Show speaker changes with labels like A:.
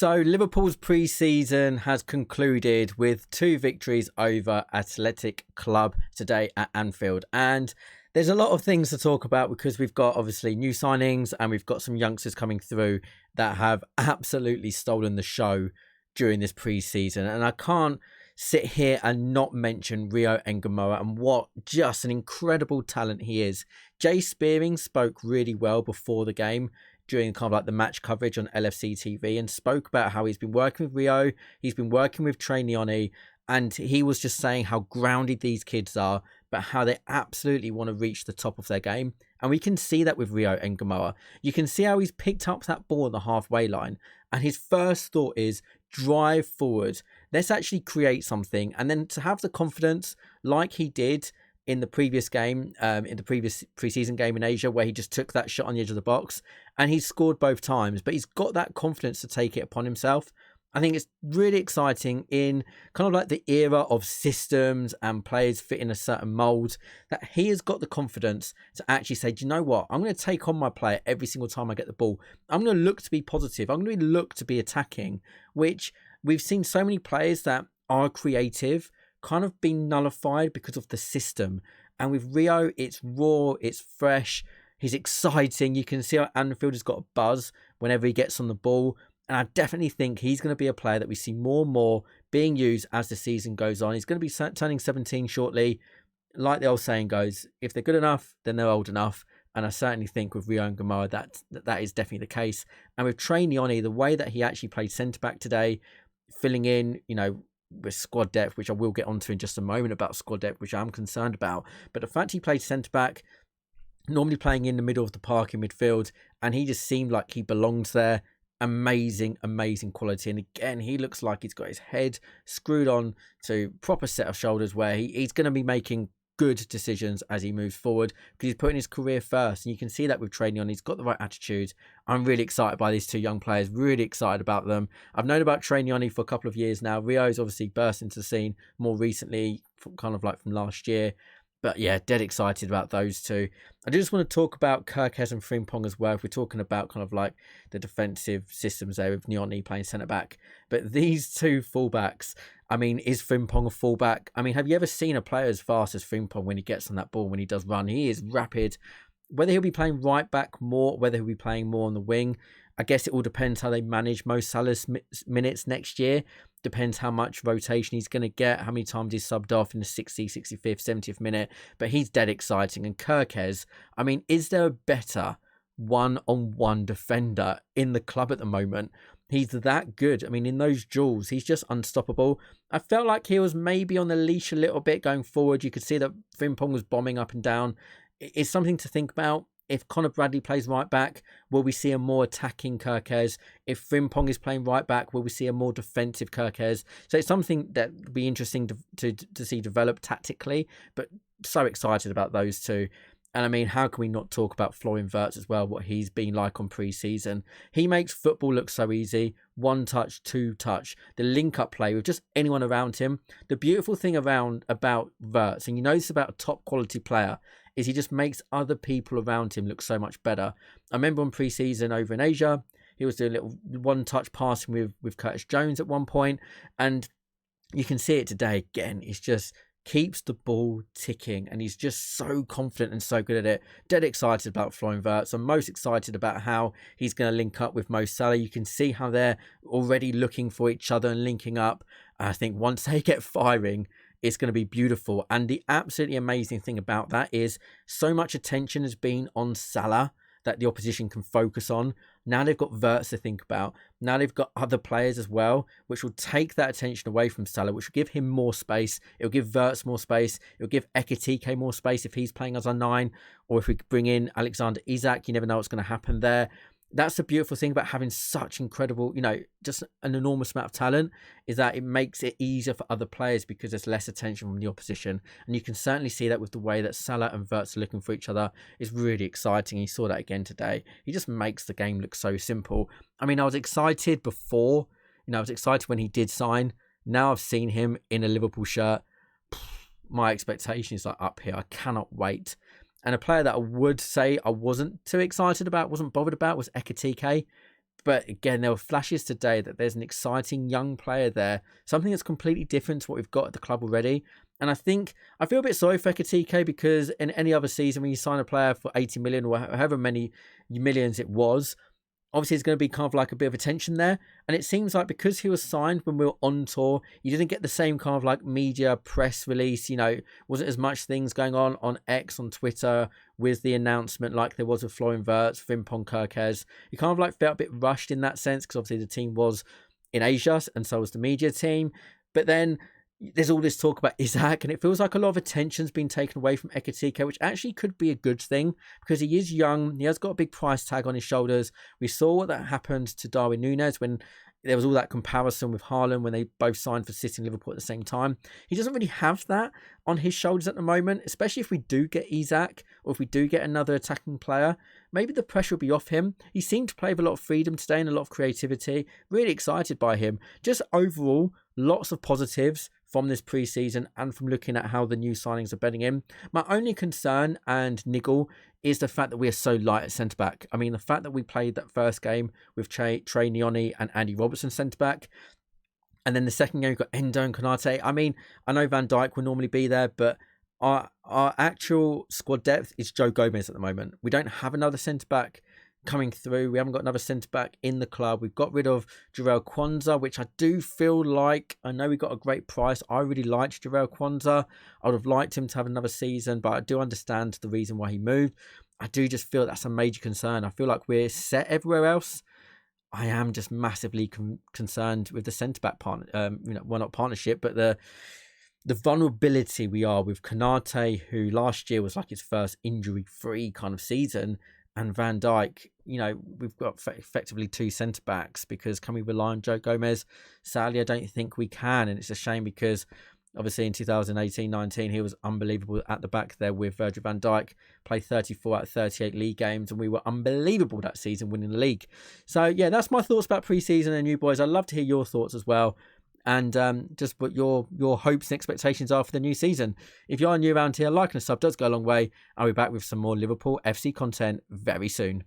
A: So Liverpool's pre-season has concluded with 2 victories over Athletic Club today at Anfield. And there's a lot of things to talk about because we've got obviously new signings and we've got some youngsters coming through that have absolutely stolen the show during this pre-season. And I can't sit here and not mention Rio Ngamoura and what just an incredible talent he is. Jay Spearing spoke really well before the game during kind of like the match coverage on LFC TV and spoke about how he's been working with Rio, he's been working with Trainioni, and he was just saying how grounded these kids are, but how they absolutely want to reach the top of their game. And we can see that with Rio Ngamoura. You can see how he's picked up that ball on the halfway line, and his first thought is drive forward. Let's actually create something. And then to have the confidence like he did in the previous game, in the previous preseason game in Asia, where he just took that shot on the edge of the box and he scored both times, but he's got that confidence to take it upon himself. I think it's really exciting in kind of like the era of systems and players fit in a certain mold, that he has got the confidence to actually say, do you know what? I'm going to take on my player every single time I get the ball. I'm going to look to be positive. I'm going to look to be attacking, which we've seen so many players that are creative kind of been nullified because of the system. And with Rio, it's raw, it's fresh, he's exciting. You can see how Anfield has got a buzz whenever he gets on the ball. And I definitely think he's going to be a player that we see more and more being used as the season goes on. He's going to be turning 17 shortly. Like the old saying goes, if they're good enough, then they're old enough. And I certainly think with Rio Ngamoura, that is definitely the case. And with Trainioni, the way that he actually played centre-back today, filling in, with squad depth, which I will get onto in just a moment about squad depth, which I'm concerned about. But the fact he played centre-back, normally playing in the middle of the park in midfield, and he just seemed like he belongs there. Amazing quality. And again, he looks like he's got his head screwed on to proper set of shoulders where he's going to be making good decisions as he moves forward because he's putting his career first. And you can see that with Trainioni. He's got the right attitude. I'm really excited by these 2 young players, really excited about them. I've known about Trainioni for a couple of years now. Rio's obviously burst into the scene more recently, kind of like from last year. But yeah, dead excited about those 2. I do just want to talk about Kirkes and Frimpong as well. If we're talking about kind of like the defensive systems there with Nyoni playing centre-back. But these 2 fullbacks, I mean, is Frimpong a fullback? I mean, have you ever seen a player as fast as Frimpong when he gets on that ball, when he does run? He is rapid. Whether he'll be playing right back more, whether he'll be playing more on the wing, I guess it all depends how they manage Mo Salah's minutes next year. Depends how much rotation he's going to get, how many times he's subbed off in the 60th, 65th, 70th minute. But he's dead exciting. And Kirkes, I mean, is there a better one-on-one defender in the club at the moment? He's that good. I mean, in those duels, he's just unstoppable. I felt like he was maybe on the leash a little bit going forward. You could see that Frimpong was bombing up and down. It's something to think about. If Conor Bradley plays right back, will we see a more attacking Kirkes? If Frimpong is playing right back, will we see a more defensive Kirkes? So it's something that would be interesting to see develop tactically, but so excited about those 2. And I mean, how can we not talk about Florian Wirtz as well, what he's been like on pre-season? He makes football look so easy. 1 touch, 2 touch. The link-up play with just anyone around him. The beautiful thing about Wirtz, and you know this about a top-quality player, is he just makes other people around him look so much better. I remember on pre-season over in Asia, he was doing a little 1-touch passing with Curtis Jones at one point, and you can see it today again. He's just keeps the ball ticking and he's just so confident and so good at it. Dead excited about Florian Wirtz. I'm most excited about how he's going to link up with Mo Salah. You can see how they're already looking for each other and linking up. I think once they get firing, it's going to be beautiful. And the absolutely amazing thing about that is so much attention has been on Salah that the opposition can focus on. Now they've got Wirtz to think about. Now they've got other players as well, which will take that attention away from Salah, which will give him more space. It'll give Wirtz more space. It'll give Ekitike more space if he's playing as a 9, or if we bring in Alexander Isak. You never know what's going to happen there. That's the beautiful thing about having such incredible, just an enormous amount of talent, is that it makes it easier for other players because there's less attention from the opposition. And you can certainly see that with the way that Salah and Wirtz are looking for each other. It's really exciting. You saw that again today. He just makes the game look so simple. I mean, I was excited before, I was excited when he did sign. Now I've seen him in a Liverpool shirt. My expectation is up here. I cannot wait. And a player that I would say I wasn't too excited about, wasn't bothered about, was Ekitike. But again, there were flashes today that there's an exciting young player there, something that's completely different to what we've got at the club already. And I feel a bit sorry for Ekitike, because in any other season, when you sign a player for 80 million or however many millions it was, obviously there's going to be kind of like a bit of a tension there. And it seems like because he was signed when we were on tour, you didn't get the same kind of like media press release, wasn't as much things going on X, on Twitter, with the announcement like there was with Florian Wirtz, Frimpong Kerkez. You kind of like felt a bit rushed in that sense, because obviously the team was in Asia and so was the media team. But then there's all this talk about Isaac, and it feels like a lot of attention's been taken away from Ekitike, which actually could be a good thing, because he is young. He has got a big price tag on his shoulders. We saw what that happened to Darwin Núñez when there was all that comparison with Haaland when they both signed for City and Liverpool at the same time. He doesn't really have that on his shoulders at the moment, especially if we do get Isaac, or if we do get another attacking player. Maybe the pressure will be off him. He seemed to play with a lot of freedom today and a lot of creativity. Really excited by him. Just overall, lots of positives from this pre-season and from looking at how the new signings are bedding in. My only concern and niggle is the fact that we are so light at centre-back. I mean, the fact that we played that first game with Trey Nioni and Andy Robertson centre-back, and then the second game we've got Endo and Konate. I mean, I know Van Dijk will normally be there, but our actual squad depth is Joe Gomez at the moment. We don't have another centre-back coming through. We haven't got another centre-back in the club. We've got rid of Jarell Kwanzaa, which I do feel like, I know we got a great price. I really liked Jarell Kwanzaa. I would have liked him to have another season, but I do understand the reason why he moved. I do just feel that's a major concern. I feel like we're set everywhere else. I am just massively concerned with the centre-back not partnership, but the vulnerability we are with Konate, who last year was like his first injury-free kind of season, and Van Dijk. We've got effectively two centre-backs, because can we rely on Joe Gomez? Sadly, I don't think we can, and it's a shame, because obviously in 2018-19, he was unbelievable at the back there with Virgil van Dijk, played 34 out of 38 league games, and we were unbelievable that season, winning the league. So yeah, that's my thoughts about pre-season and you boys. I'd love to hear your thoughts as well, and just what your hopes and expectations are for the new season. If you're new around here, liking a sub does go a long way. I'll be back with some more Liverpool FC content very soon.